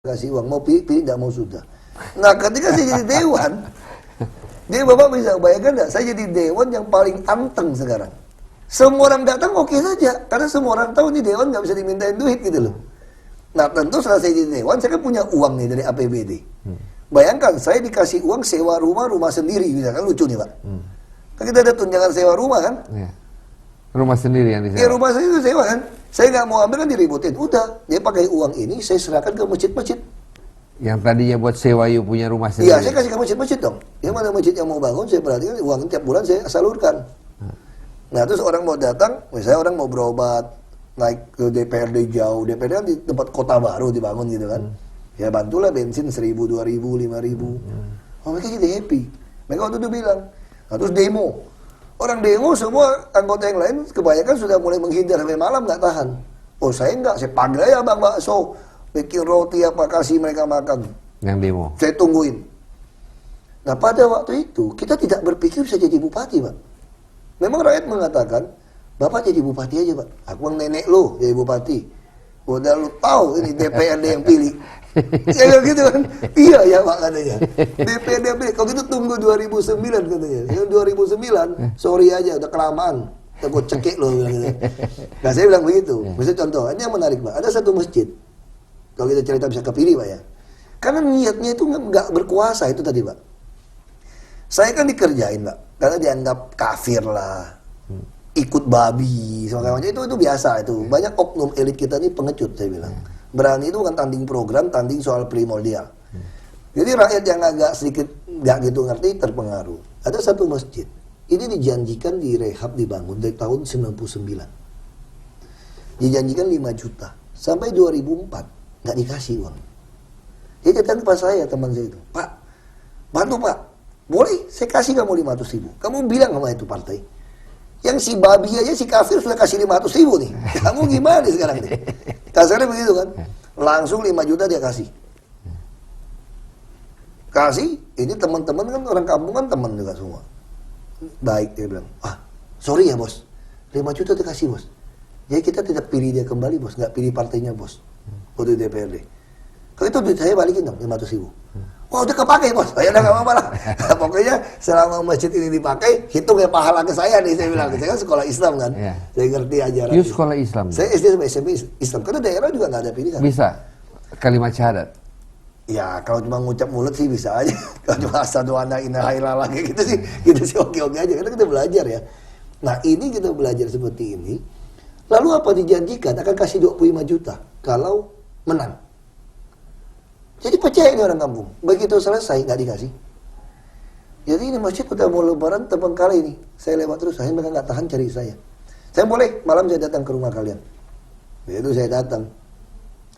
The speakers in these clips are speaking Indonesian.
kasih uang, mau pilih tidak mau sudah. Nah ketika saya jadi dewan, dia bapak bisa bayangkan nggak? Saya jadi dewan yang paling anteng sekarang. Semua orang datang oke saja, karena semua orang tahu nih dewan nggak bisa dimintain duit gitu loh. Nah tentu setelah saya jadi dewan, saya kan punya uang nih dari APBD. Bayangkan saya dikasih uang sewa rumah sendiri, misalkan lucu nih pak. Kan kita ada tunjangan sewa rumah kan? Ya. Rumah sendiri yang disewa? Ya rumah saya itu sewa kan. Saya nggak mau ambil kan diributin. Udah, dia pakai uang ini saya serahkan ke masjid-masjid. Yang tadinya buat sewa yuk punya rumah sendiri? Iya, saya kasih ke masjid-masjid dong. Yang mana masjid yang mau bangun, saya perhatikan uang tiap bulan saya salurkan. Nah terus orang mau datang, misalnya orang mau berobat, naik ke DPRD jauh. DPRD kan di tempat kota baru dibangun gitu kan. Ya bantulah bensin 1.000, 2.000, 5.000. Oh mereka jadi happy. Mereka waktu itu bilang. Nah terus demo. Orang demo semua anggota yang lain kebanyakan sudah mulai menghindar sampai malam nggak tahan. Oh saya enggak, saya panggil aja bang bakso, bikin roti apa kasih mereka makan. Yang demo? Saya tungguin. Nah pada waktu itu kita tidak berpikir bisa jadi bupati pak. Memang rakyat mengatakan, bapak jadi bupati aja pak. Aku bang nenek lo jadi bupati. Udah lu tahu ini DPRD yang pilih. Ya gitu kan. Iya ya pak katanya. DPRD yang pilih. Kalau gitu tunggu 2009 katanya. Yang 2009 sorry aja udah kelamaan. Takut cekik lo bilang gitu. Nah saya bilang begitu. Misalnya contoh, ini yang menarik pak. Ada satu masjid. Kalau kita cerita bisa kepilih pak ya. Karena niatnya itu nggak berkuasa itu tadi pak. Saya kan dikerjain pak. Karena dianggap kafir lah. Ikut babi, macam itu biasa itu. Banyak oknum elit kita ini pengecut saya bilang. Berani itu kan tanding program, tanding soal primordial. Jadi rakyat yang agak sedikit nggak gitu ngerti terpengaruh. Ada satu masjid, ini dijanjikan direhab dibangun dari tahun 99. Dijanjikan 5 juta. Sampai 2004 nggak dikasih uang. Jadi datang ke saya teman saya itu, Pak, bantu Pak, boleh saya kasih kamu 500.000. Kamu bilang sama itu partai. Yang si babi aja, si kafir sudah kasih 500.000 nih. Kamu gimana nih sekarang nih? Kasarnya begitu kan. Langsung 5 juta dia kasih. Kasih, ini teman-teman kan orang kampung kan teman juga semua. Baik, dia bilang, sorry ya bos. 5 juta dia kasih bos. Jadi kita tidak pilih dia kembali bos. Nggak pilih partainya bos. Waktu DPRD. Kalau itu duit saya balikin dong 500.000. Wah udah kepake bos, ya udah gak apa-apa lah. Pokoknya selama masjid ini dipakai, hitung ya pahala ke saya nih, saya bilang. Saya kan sekolah Islam kan, saya ngerti ajaran. You sekolah Islam? Saya SD sampai SMP Islam, karena daerah juga gak ada pilihan. Bisa? Kalimat syahadat? Ya kalau cuma ngucap mulut sih bisa aja. Kalau cuma asyhadu anna ilaha illallah kayak gitu sih oke-oke aja, karena kita belajar ya. Nah ini kita belajar seperti ini, lalu apa dijanjikan akan kasih 25 juta kalau menang. Jadi percaya ini orang kampung. Begitu selesai, nggak dikasih. Jadi ini masjid udah mau lebaran terbengkalai ini. Saya lewat terus, saya mereka nggak tahan cari saya. Saya boleh, malam saya datang ke rumah kalian. Itu saya datang.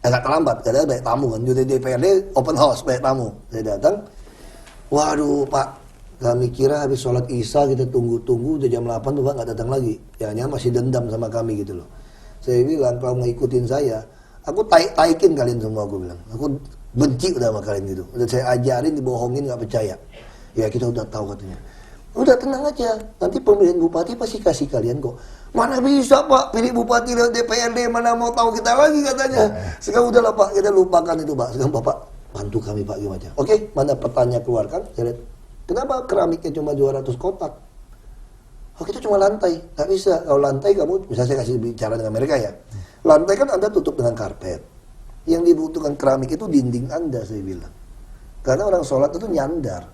Agak terlambat, karena banyak tamu kan. Di DPRD open house, banyak tamu. Saya datang. Waduh Pak, kami kira habis sholat isya kita tunggu-tunggu, udah jam 8 tuh Pak nggak datang lagi. Jangan-jangan masih dendam sama kami gitu loh. Saya bilang, kalau ngikutin saya, aku taikin kalian semua, aku bilang. Aku benci udah sama kalian gitu. Udah saya ajarin, dibohongin, nggak percaya. Ya kita udah tahu katanya. Udah tenang aja, nanti pemilihan bupati pasti kasih kalian kok. Mana bisa Pak, pilih bupati lewat DPRD, mana mau tahu kita lagi katanya. Sekarang udahlah Pak, kita lupakan itu Pak. Sekarang Bapak bantu kami Pak gimana. Oke, mana petanya keluarkan, saya lihat. Kenapa keramiknya cuma 200 kotak? Oh kita cuma lantai, nggak bisa. Kalau lantai kamu, misalnya saya kasih bicara dengan mereka ya. Lantai kan Anda tutup dengan karpet. Yang dibutuhkan keramik itu dinding Anda, saya bilang. Karena orang sholat itu nyandar.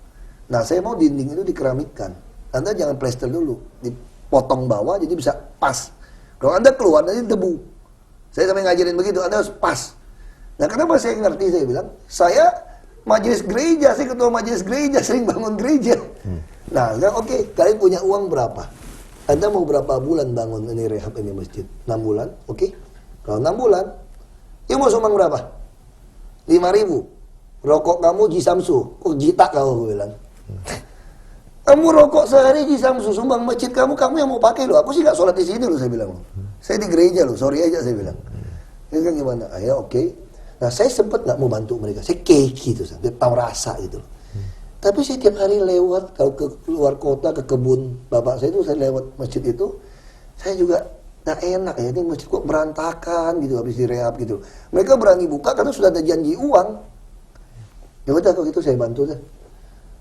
Nah, saya mau dinding itu dikeramikkan. Anda jangan plester dulu. Dipotong bawah, jadi bisa pas. Kalau Anda keluar, nanti debu. Saya sampai ngajarin begitu, Anda harus pas. Nah, kenapa saya ngerti, saya bilang, saya majelis gereja, saya ketua majelis gereja, sering bangun gereja. Nah, oke, kalian punya uang berapa? Anda mau berapa bulan bangun ini rehab ini masjid? 6 bulan, oke? Kalau 6 bulan, ya mau sumbang berapa? 5.000. Rokok kamu Ji Samsu. Kok jita kamu bilang. Kamu rokok sehari Ji Samsu, sumbang masjid kamu yang mau pakai loh. Aku sih gak sholat di sini loh, saya bilang loh. Saya di gereja loh, sorry aja saya bilang. Ini kan gimana? Ayo oke. Nah saya sempat gak mau bantu mereka. Saya keki tuh, saya tahu rasa gitu loh. Tapi saya tiap hari lewat, kalau ke luar kota, ke kebun bapak saya itu, saya lewat masjid itu, saya juga Nah enak ya, ini masjid kok berantakan gitu habis direhab gitu. Mereka berani buka karena sudah ada janji uang. Ya udah kalau gitu saya bantu dah.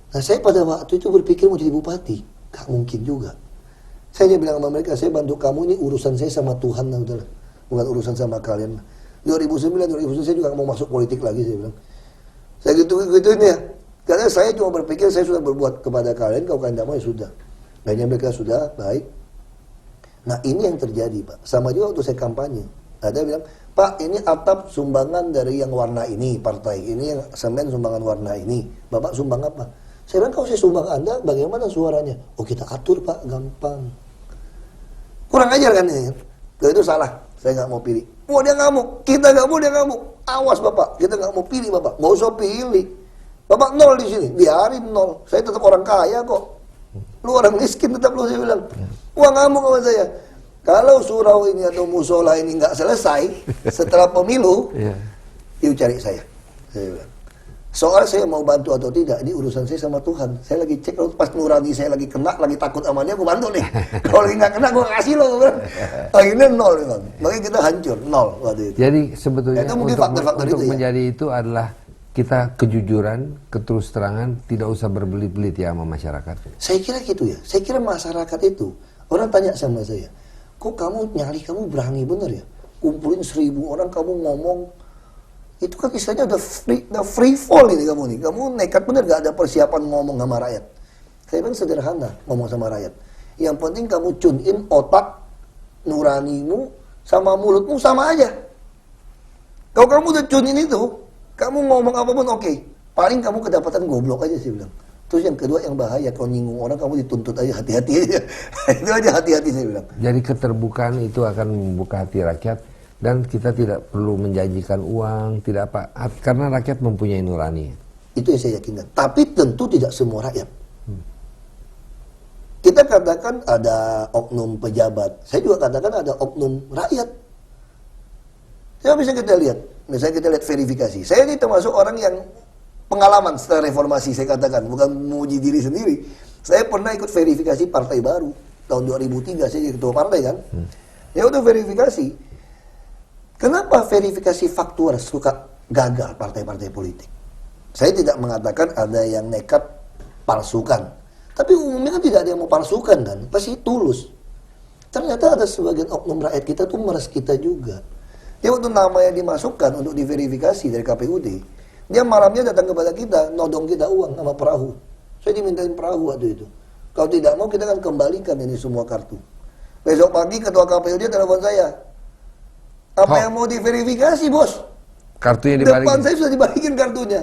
Nah saya pada waktu itu berpikir mau jadi bupati, gak mungkin juga. Saya bilang sama mereka, saya bantu kamu, ini urusan saya sama Tuhan lah udahlah, bukan urusan sama kalian. 2009 saya juga mau masuk politik lagi, saya bilang. Saya gitu-gituin ya. Karena saya cuma berpikir saya sudah berbuat kepada kalian, kalau kalian tidak mau ya sudah. Akhirnya mereka sudah baik. Nah ini yang terjadi Pak. Sama juga waktu saya kampanye. Ada bilang, Pak ini atap sumbangan dari yang warna ini partai, ini yang semen sumbangan warna ini. Bapak sumbang apa? Saya bilang kalau saya sumbang Anda, bagaimana suaranya? Oh kita atur Pak, gampang. Kurang ajar kan ini? Kalau itu salah, saya nggak mau pilih. Oh dia ngamuk, kita nggak mau dia ngamuk. Awas Bapak, kita nggak mau pilih Bapak, nggak usah pilih. Bapak nol di sini, biarin nol. Saya tetap orang kaya kok. Lu orang miskin tetap lu, saya bilang. Wah ngamuk sama saya. Kalau surau ini atau musola ini nggak selesai setelah pemilu, yuk cari saya bilang. Soal saya mau bantu atau tidak, ini urusan saya sama Tuhan. Saya lagi cek, kalau pas nurani saya lagi kena, lagi takut sama dia, aku bantu nih. Kalau lagi nggak kena, aku kasih lo. Akhirnya nol, memang. Makanya kita hancur, nol waktu itu. Jadi sebetulnya itu mungkin faktor-faktor untuk itu, menjadi itu adalah kita kejujuran, keterus terangan, tidak usah berbelit-belit ya sama masyarakat. Saya kira gitu ya. Saya kira masyarakat itu, orang tanya sama saya, kok kamu nyali, kamu berani bener ya? Kumpulin 1000 orang, kamu ngomong, itu kan istilahnya udah free fall ini kamu nih. Kamu nekat bener, gak ada persiapan ngomong sama rakyat. Saya bilang sederhana ngomong sama rakyat. Yang penting kamu tune in otak, nuranimu, sama mulutmu sama aja. Kalau kamu udah tune in itu, kamu ngomong apapun oke. Paling kamu kedapatan goblok aja sih bilang. Terus yang kedua yang bahaya, kalau nyinggung orang kamu dituntut aja, hati-hati aja. Itu aja hati-hati saya bilang. Jadi keterbukaan itu akan membuka hati rakyat dan kita tidak perlu menjanjikan uang, tidak apa, karena rakyat mempunyai nurani. Itu yang saya yakinkan. Tapi tentu tidak semua rakyat. Kita katakan ada oknum pejabat, saya juga katakan ada oknum rakyat. Coba bisa kita lihat, misalnya kita lihat verifikasi. Saya ini termasuk orang yang pengalaman setelah reformasi, saya katakan, bukan memuji diri sendiri. Saya pernah ikut verifikasi partai baru tahun 2003, saya jadi ketua partai kan. Ya udah verifikasi. Kenapa verifikasi faktual suka gagal partai-partai politik? Saya tidak mengatakan ada yang nekat palsukan, tapi umumnya kan tidak ada yang mau palsukan kan, pasti tulus. Ternyata ada sebagian oknum rakyat kita tuh meres kita juga. Dia waktu nama yang dimasukkan untuk diverifikasi dari KPUD, dia malamnya datang kepada kita, nodong kita uang sama perahu. Saya dimintain perahu waktu itu. Kalau tidak mau kita akan kembalikan ini semua kartu. Besok pagi ketua KPUD telepon saya. Apa yang mau diverifikasi bos? Kartunya Depan dibalikin. saya sudah dibalikin kartunya.